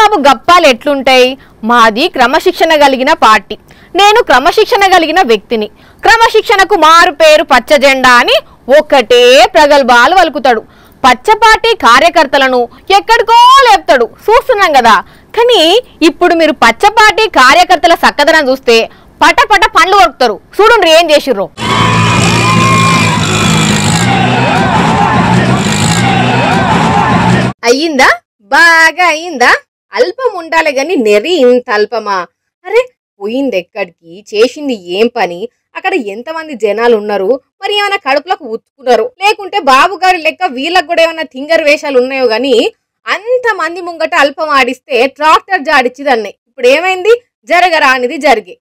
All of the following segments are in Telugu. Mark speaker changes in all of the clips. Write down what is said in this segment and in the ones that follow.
Speaker 1: బాబు గప్పాలు ఎట్లుంటాయి? మాది క్రమశిక్షణ కలిగిన పార్టీ, నేను క్రమశిక్షణ కలిగిన వ్యక్తిని, క్రమశిక్షణకు మారు పేరు పచ్చ జెండా అని ఒక్కటే ప్రగల్భాలు వలుకుతాడు. పచ్చ పార్టీ కార్యకర్తలను ఎక్కడికో లేపుతాడు, చూస్తున్నాం కదా. కానీ ఇప్పుడు మీరు పచ్చ పార్టీ కార్యకర్తల సక్కదనం చూస్తే పటపట పండ్లు కొరుకుతారు. చూడండి ఏం చేసిర్రు. అయ్యిందా? బాగా అయ్యిందా? అల్పం ఉండాలి గాని నెరి ఇంత అల్పమా? అరే పోయింది ఎక్కడికి, చేసింది ఏం పని, అక్కడ ఎంతమంది జనాలు ఉన్నారు, మరి ఏమైనా కడుపులకు ఉత్తుకున్నారు, లేకుంటే బాబు గారి లెక్క వీళ్ళకు కూడా ఏమైనా తింగర్ వేషాలు ఉన్నాయో గాని అంతమంది ముంగట అల్పం ఆడిస్తే ట్రాక్టర్ జాడిచ్చిదన్నాయి. ఇప్పుడు ఏమైంది? జరగరా అనేది జరిగి.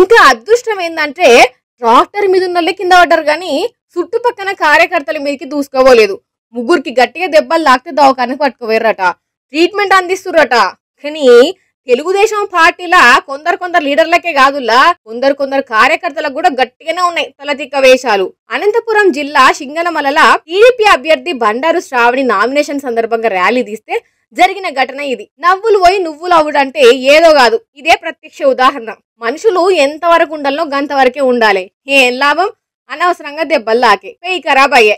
Speaker 1: ఇంకా అదృష్టం ఏంటంటే ట్రాక్టర్ మీద ఉన్న కింద పడ్డారు గాని చుట్టుపక్కన కార్యకర్తల మీదకి దూసుకోవలేదు. ముగ్గురికి గట్టిగా దెబ్బలు తాకితే దవాఖానకు పట్టుకుపోయారట, ట్రీట్మెంట్ అందిస్తురట. కానీ తెలుగుదేశం పార్టీలా కొందరు లీడర్లకే కాదులా, కొందరు కార్యకర్తలకు కూడా గట్టిగానే ఉన్నాయి తలతిక్క వేషాలు. అనంతపురం జిల్లా సింగనమలల టీడీపీ అభ్యర్థి బండారు శ్రావణి నామినేషన్ సందర్భంగా ర్యాలీ తీస్తే జరిగిన ఘటన ఇది. నవ్వులు పోయి నువ్వులు అవుడంటే ఏదో కాదు, ఇదే ప్రత్యక్ష ఉదాహరణ. మనుషులు ఎంతవరకు ఉండాలో గంతవరకే ఉండాలి. ఏం లాభం? అనవసరంగా దెబ్బలు తాకే, పెయి ఖరాబ్ అయ్యే.